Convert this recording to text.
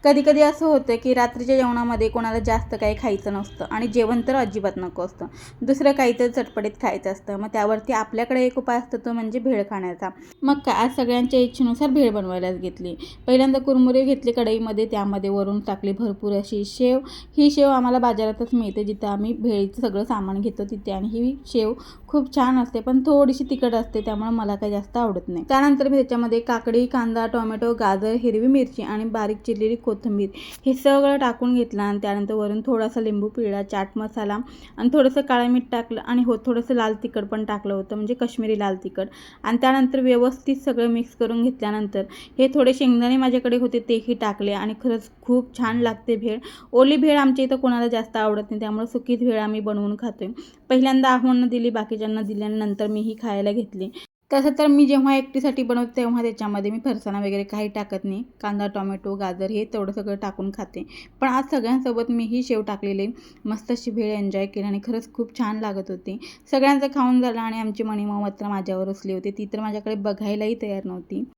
कधी कधी असं होतं की रात्रीच्या जेवणामध्ये कोणाला जास्त काही खायचं नसतं आणि जेवण तर अजिबात नको असतं, दुसरं काहीतरी चटपटीत खायचं असतं. मग त्यावरती आपल्याकडे एक उपाय असतो तो म्हणजे भेळ खाण्याचा. मग काय, आज सगळ्यांच्या इच्छेनुसार भेळ बनवायलाच घेतली. पहिल्यांदा कुरमुरे घेतले कढईमध्ये, त्यामध्ये वरून टाकली भरपूर अशी शेव. ही शेव आम्हाला बाजारातच मिळते, जिथं आम्ही भेळीचं सगळं सामान घेतो तिथे. आणि ही शेव खूप छान असते, पण थोडीशी तिखट असते, त्यामुळे मला काही जास्त आवडत नाही. त्यानंतर मी त्याच्यामध्ये काकडी, कांदा, टोमॅटो, गाजर, हिरवी मिरची आणि बारीक चिरलेली कोथिंबीर हे सगळं टाकून घेतलं. आणि त्यानंतर वरून थोडासा लिंबू पिळला, चाट मसाला आणि थोडंसं काळं मीठ टाकलं आणि थोडंसं लाल तिखट पण टाकलं होतं, म्हणजे काश्मीरी लाल तिखट. आणि त्यानंतर व्यवस्थित सगळं मिक्स करून घेतल्यानंतर हे थोडे शेंगदाणे माझ्याकडे होते तेही टाकले आणि खरंच खूप छान लागते भेळ. ओली भेळ आमच्या इथं कोणाला जास्त आवडत नाही, त्यामुळे सुकीच भेळ आम्ही बनवून खातोय. पहिल्यांदा आव्हानं दिली, बाकीच्यांना दिल्यानंतर मीही खायला घेतली. तसं तर मी जेव्हा एकटीसाठी बनवते तेव्हा त्याच्यामध्ये मी फरसाणा वगैरे काही टाकत नाही. कांदा, टोमॅटो, गाजर हे तेवढं सगळं टाकून खाते. पण आज सगळ्यांसोबत मी ही शेव टाकलेली मस्त अशी भेळ एन्जॉय केली आणि खरंच खूप छान लागत होती. सगळ्यांचं खाऊन झालं आणि आमची मनीमाऊ मात्र माझ्यावर रुसली होती. ती तर माझ्याकडे बघायलाही तयार नव्हती.